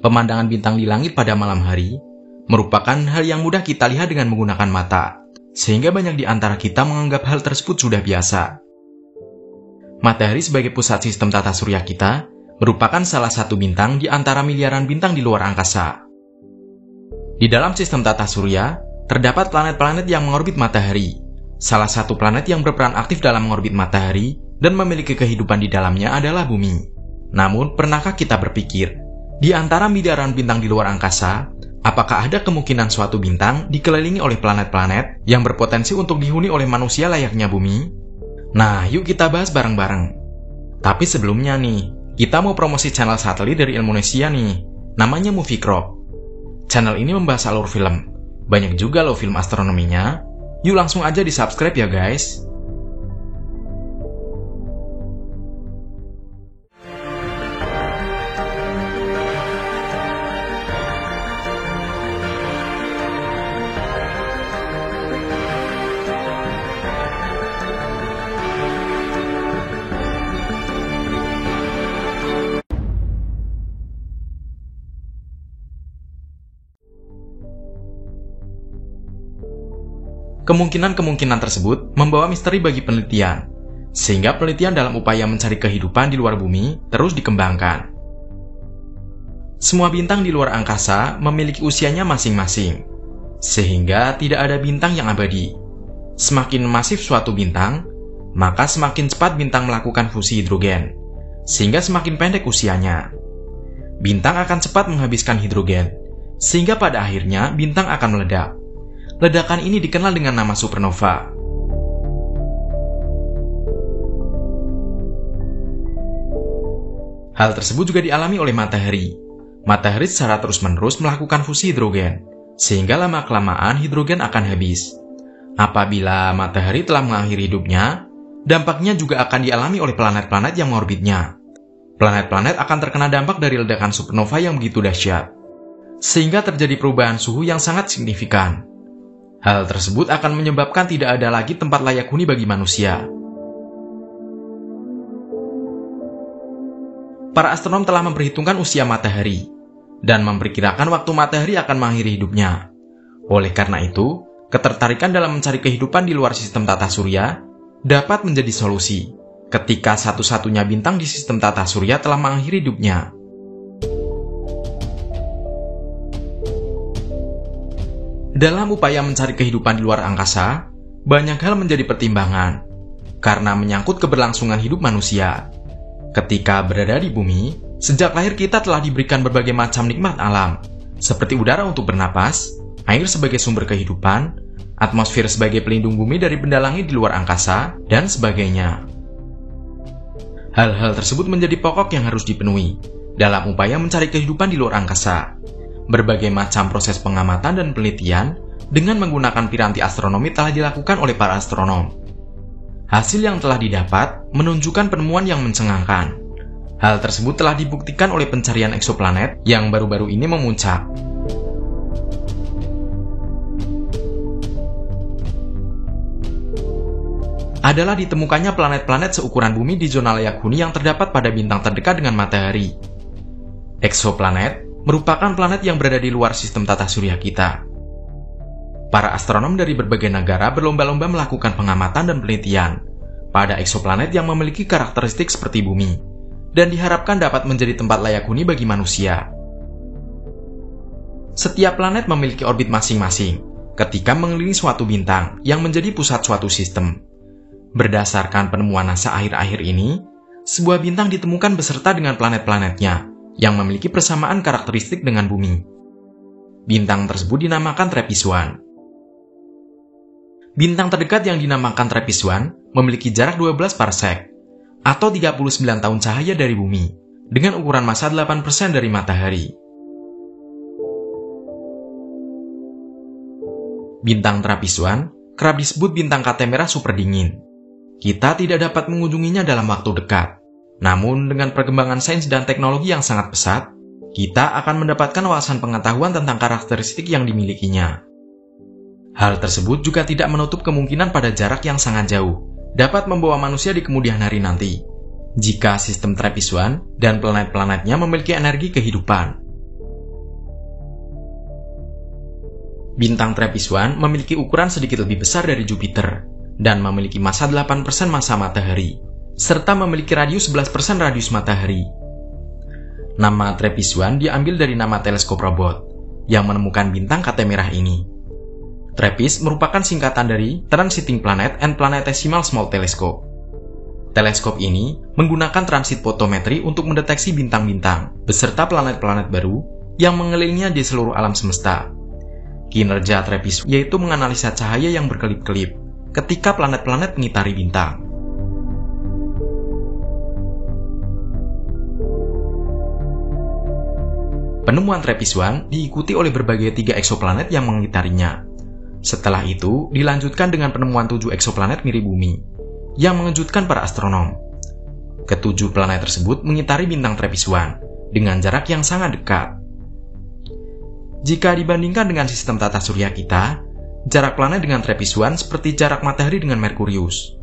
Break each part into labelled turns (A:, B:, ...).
A: pemandangan bintang di langit pada malam hari merupakan hal yang mudah kita lihat dengan menggunakan mata, sehingga banyak di antara kita menganggap hal tersebut sudah biasa. Matahari sebagai pusat sistem tata surya kita merupakan salah satu bintang di antara miliaran bintang di luar angkasa. Di dalam sistem tata surya, terdapat planet-planet yang mengorbit matahari. Salah satu planet yang berperan aktif dalam mengorbit matahari dan memiliki kehidupan di dalamnya adalah bumi. Namun, pernahkah kita berpikir, di antara miliaran bintang di luar angkasa, apakah ada kemungkinan suatu bintang dikelilingi oleh planet-planet yang berpotensi untuk dihuni oleh manusia layaknya bumi? Nah, yuk kita bahas bareng-bareng. Tapi sebelumnya nih, kita mau promosi channel satelit dari Ilmunesia nih, namanya Movie Crop. Channel ini membahas alur film. Banyak juga loh film astronominya. Yuk langsung aja di-subscribe ya guys. Kemungkinan-kemungkinan tersebut membawa misteri bagi penelitian, sehingga penelitian dalam upaya mencari kehidupan di luar bumi terus dikembangkan. Semua bintang di luar angkasa memiliki usianya masing-masing, sehingga tidak ada bintang yang abadi. Semakin masif suatu bintang, maka semakin cepat bintang melakukan fusi hidrogen, sehingga semakin pendek usianya. Bintang akan cepat menghabiskan hidrogen, sehingga pada akhirnya bintang akan meledak. Ledakan ini dikenal dengan nama supernova. Hal tersebut juga dialami oleh matahari. Matahari secara terus-menerus melakukan fusi hidrogen, sehingga lama-kelamaan hidrogen akan habis. Apabila matahari telah mengakhiri hidupnya, dampaknya juga akan dialami oleh planet-planet yang mengorbitnya. Planet-planet akan terkena dampak dari ledakan supernova yang begitu dahsyat, sehingga terjadi perubahan suhu yang sangat signifikan. Hal tersebut akan menyebabkan tidak ada lagi tempat layak huni bagi manusia. Para astronom telah memperhitungkan usia matahari dan memperkirakan waktu matahari akan mengakhiri hidupnya. Oleh karena itu, ketertarikan dalam mencari kehidupan di luar sistem tata surya dapat menjadi solusi ketika satu-satunya bintang di sistem tata surya telah mengakhiri hidupnya. Dalam upaya mencari kehidupan di luar angkasa, banyak hal menjadi pertimbangan, karena menyangkut keberlangsungan hidup manusia. Ketika berada di bumi, sejak lahir kita telah diberikan berbagai macam nikmat alam, seperti udara untuk bernapas, air sebagai sumber kehidupan, atmosfer sebagai pelindung bumi dari benda langit di luar angkasa, dan sebagainya. Hal-hal tersebut menjadi pokok yang harus dipenuhi dalam upaya mencari kehidupan di luar angkasa. Berbagai macam proses pengamatan dan penelitian dengan menggunakan piranti astronomi telah dilakukan oleh para astronom. Hasil yang telah didapat menunjukkan penemuan yang mencengangkan. Hal tersebut telah dibuktikan oleh pencarian eksoplanet yang baru-baru ini memuncak. Adalah ditemukannya planet-planet seukuran bumi di zona layak huni yang terdapat pada bintang terdekat dengan matahari. Eksoplanet merupakan planet yang berada di luar sistem tata surya kita. Para astronom dari berbagai negara berlomba-lomba melakukan pengamatan dan penelitian pada eksoplanet yang memiliki karakteristik seperti bumi, dan diharapkan dapat menjadi tempat layak huni bagi manusia. Setiap planet memiliki orbit masing-masing ketika mengelilingi suatu bintang yang menjadi pusat suatu sistem. Berdasarkan penemuan NASA akhir-akhir ini, sebuah bintang ditemukan beserta dengan planet-planetnya yang memiliki persamaan karakteristik dengan bumi. Bintang tersebut dinamakan TRAPPIST-1. Bintang terdekat yang dinamakan TRAPPIST-1 memiliki jarak 12 parsec, atau 39 tahun cahaya dari bumi, dengan ukuran massa 8% dari matahari. Bintang TRAPPIST-1 kerap disebut bintang kaca merah super dingin. Kita tidak dapat mengunjunginya dalam waktu dekat. Namun, dengan perkembangan sains dan teknologi yang sangat pesat, kita akan mendapatkan wawasan pengetahuan tentang karakteristik yang dimilikinya. Hal tersebut juga tidak menutup kemungkinan pada jarak yang sangat jauh dapat membawa manusia di kemudian hari nanti, jika sistem TRAPPIST-1 dan planet-planetnya memiliki energi kehidupan. Bintang TRAPPIST-1 memiliki ukuran sedikit lebih besar dari Jupiter dan memiliki massa 8% massa matahari, serta memiliki radius 11% radius matahari. Nama TRAPPIST-1 diambil dari nama teleskop robot yang menemukan bintang KT merah ini. TRAPPIST merupakan singkatan dari Transiting Planet and Planetesimal Small Telescope. Teleskop ini menggunakan transit photometry untuk mendeteksi bintang-bintang beserta planet-planet baru yang mengelilinginya di seluruh alam semesta. Kinerja TRAPPIST yaitu menganalisa cahaya yang berkelip-kelip ketika planet-planet mengitari bintang. Penemuan TRAPPIST-1 diikuti oleh berbagai 3 eksoplanet yang mengitarinya. Setelah itu, dilanjutkan dengan penemuan 7 eksoplanet mirip bumi, yang mengejutkan para astronom. Ketujuh planet tersebut mengitari bintang TRAPPIST-1 dengan jarak yang sangat dekat. Jika dibandingkan dengan sistem tata surya kita, jarak planet dengan TRAPPIST-1 seperti jarak matahari dengan Merkurius.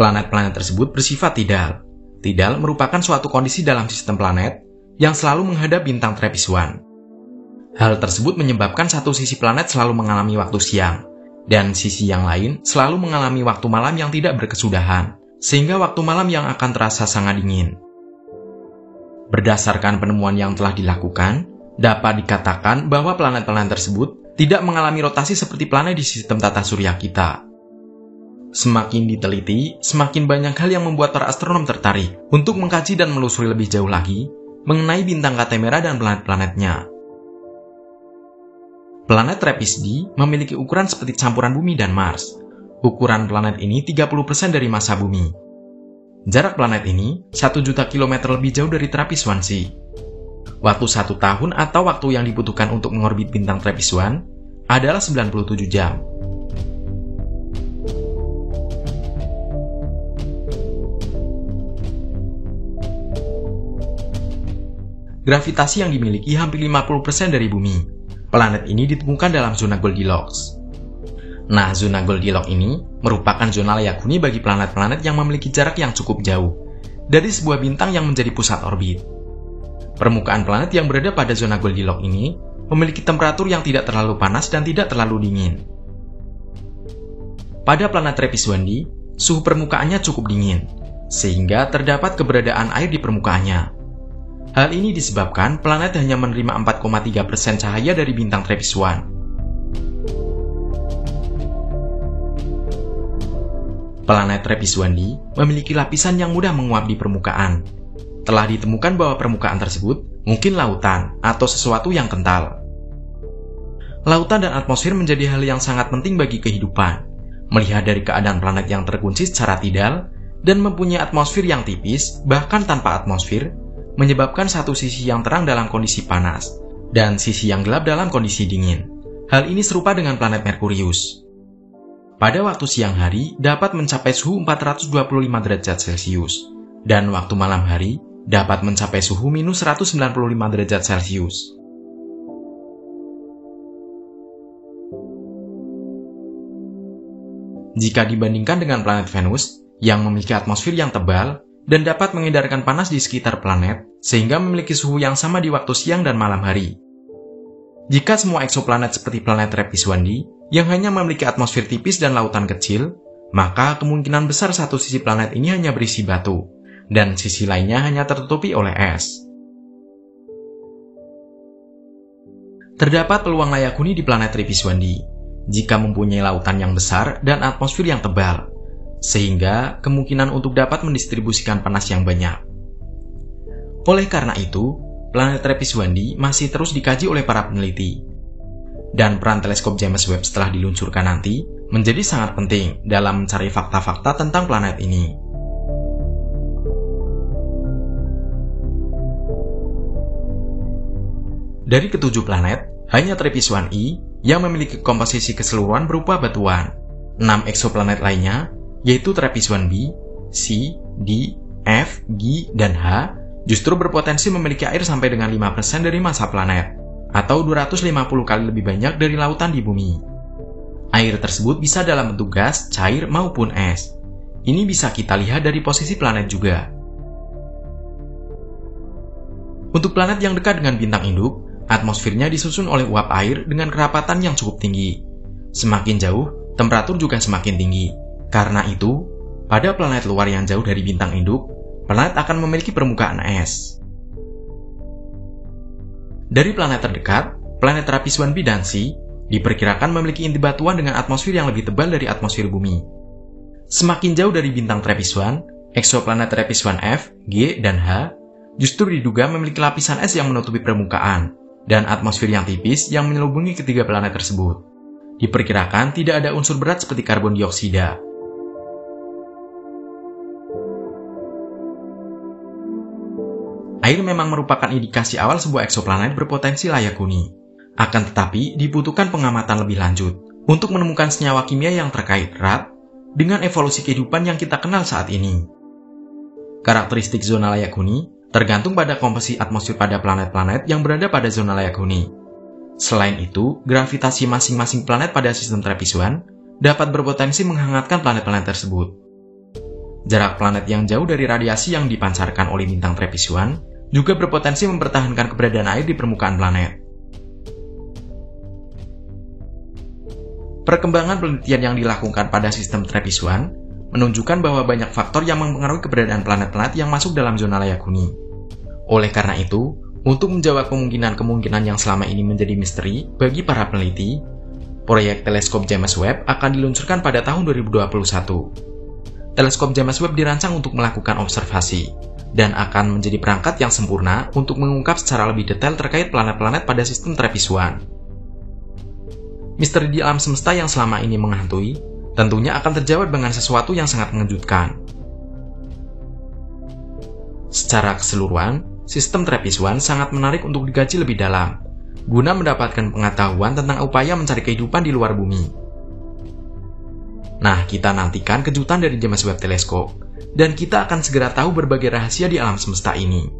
A: Planet-planet tersebut bersifat tidal. Tidal merupakan suatu kondisi dalam sistem planet yang selalu menghadap bintang TRAPPIST-1. Hal tersebut menyebabkan satu sisi planet selalu mengalami waktu siang, dan sisi yang lain selalu mengalami waktu malam yang tidak berkesudahan, sehingga waktu malam yang akan terasa sangat dingin. Berdasarkan penemuan yang telah dilakukan, dapat dikatakan bahwa planet-planet tersebut tidak mengalami rotasi seperti planet di sistem tata surya kita. Semakin diteliti, semakin banyak hal yang membuat para astronom tertarik untuk mengkaji dan menelusuri lebih jauh lagi mengenai bintang KT merah dan planet-planetnya. Planet TRAPPIST-D memiliki ukuran seperti campuran bumi dan Mars. Ukuran planet ini 30% dari massa bumi. Jarak planet ini 1 juta kilometer lebih jauh dari TRAPPIST-1c. Waktu 1 tahun atau waktu yang dibutuhkan untuk mengorbit bintang TRAPPIST-1 adalah 97 jam. Gravitasi yang dimiliki hampir 50% dari bumi. Planet ini ditemukan dalam zona Goldilocks. Nah, zona Goldilocks ini merupakan zona layak huni bagi planet-planet yang memiliki jarak yang cukup jauh dari sebuah bintang yang menjadi pusat orbit. Permukaan planet yang berada pada zona Goldilocks ini memiliki temperatur yang tidak terlalu panas dan tidak terlalu dingin. Pada planet TRAPPIST-1d, suhu permukaannya cukup dingin, sehingga terdapat keberadaan air di permukaannya. Hal ini disebabkan planet hanya menerima 4,3% cahaya dari bintang TRAPPIST-1. Planet TRAPPIST-1d memiliki lapisan yang mudah menguap di permukaan. Telah ditemukan bahwa permukaan tersebut mungkin lautan atau sesuatu yang kental. Lautan dan atmosfer menjadi hal yang sangat penting bagi kehidupan. Melihat dari keadaan planet yang terkunci secara tidal dan mempunyai atmosfer yang tipis, bahkan tanpa atmosfer, menyebabkan satu sisi yang terang dalam kondisi panas dan sisi yang gelap dalam kondisi dingin. Hal ini serupa dengan planet Merkurius. Pada waktu siang hari dapat mencapai suhu 425 derajat Celcius, dan waktu malam hari dapat mencapai suhu minus 195 derajat Celcius. Jika dibandingkan dengan planet Venus yang memiliki atmosfer yang tebal dan dapat mengedarkan panas di sekitar planet, sehingga memiliki suhu yang sama di waktu siang dan malam hari. Jika semua eksoplanet seperti planet TRAPPIST-1d yang hanya memiliki atmosfer tipis dan lautan kecil, maka kemungkinan besar satu sisi planet ini hanya berisi batu, dan sisi lainnya hanya tertutupi oleh es. Terdapat peluang layak huni di planet TRAPPIST-1d jika mempunyai lautan yang besar dan atmosfer yang tebal, sehingga kemungkinan untuk dapat mendistribusikan panas yang banyak. Oleh karena itu, planet TRAPPIST-1d masih terus dikaji oleh para peneliti. Dan peran teleskop James Webb setelah diluncurkan nanti menjadi sangat penting dalam mencari fakta-fakta tentang planet ini. Dari ketujuh planet, hanya TRAPPIST-1e yang memiliki komposisi keseluruhan berupa batuan. 6 eksoplanet lainnya, yaitu TRAPPIST-1b, C, D, F, G, dan H, justru berpotensi memiliki air sampai dengan 5% dari massa planet, atau 250 kali lebih banyak dari lautan di bumi. Air tersebut bisa dalam bentuk gas, cair, maupun es. Ini bisa kita lihat dari posisi planet juga. Untuk planet yang dekat dengan bintang induk, Atmosfernya disusun oleh uap air dengan kerapatan yang cukup tinggi. Semakin jauh, temperatur juga semakin tinggi. Karena itu, pada planet luar yang jauh dari bintang induk, planet akan memiliki permukaan es. Dari planet terdekat, planet Trappist 1b dan C diperkirakan memiliki inti batuan dengan atmosfer yang lebih tebal dari atmosfer bumi. Semakin jauh dari bintang Trappist 1, eksoplanet Trappist 1f, G, dan H justru diduga memiliki lapisan es yang menutupi permukaan dan atmosfer yang tipis yang menyelubungi ketiga planet tersebut. Diperkirakan tidak ada unsur berat seperti karbon dioksida. Air memang merupakan indikasi awal sebuah eksoplanet berpotensi layak huni. Akan tetapi, dibutuhkan pengamatan lebih lanjut untuk menemukan senyawa kimia yang terkait erat dengan evolusi kehidupan yang kita kenal saat ini. Karakteristik zona layak huni tergantung pada komposisi atmosfer pada planet-planet yang berada pada zona layak huni. Selain itu, gravitasi masing-masing planet pada sistem Trappist 1 dapat berpotensi menghangatkan planet-planet tersebut. Jarak planet yang jauh dari radiasi yang dipancarkan oleh bintang Trappist 1 juga berpotensi mempertahankan keberadaan air di permukaan planet. Perkembangan penelitian yang dilakukan pada sistem Trappist 1 menunjukkan bahwa banyak faktor yang mempengaruhi keberadaan planet-planet yang masuk dalam zona layak huni. Oleh karena itu, untuk menjawab kemungkinan-kemungkinan yang selama ini menjadi misteri bagi para peneliti, proyek teleskop James Webb akan diluncurkan pada tahun 2021. Teleskop James Webb dirancang untuk melakukan observasi dan akan menjadi perangkat yang sempurna untuk mengungkap secara lebih detail terkait planet-planet pada sistem Trappist 1. Misteri di alam semesta yang selama ini menghantui tentunya akan terjawab dengan sesuatu yang sangat mengejutkan. Secara keseluruhan, sistem Trappist 1 sangat menarik untuk dikaji lebih dalam, guna mendapatkan pengetahuan tentang upaya mencari kehidupan di luar bumi. Nah, kita nantikan kejutan dari James Webb Telescope, dan kita akan segera tahu berbagai rahasia di alam semesta ini.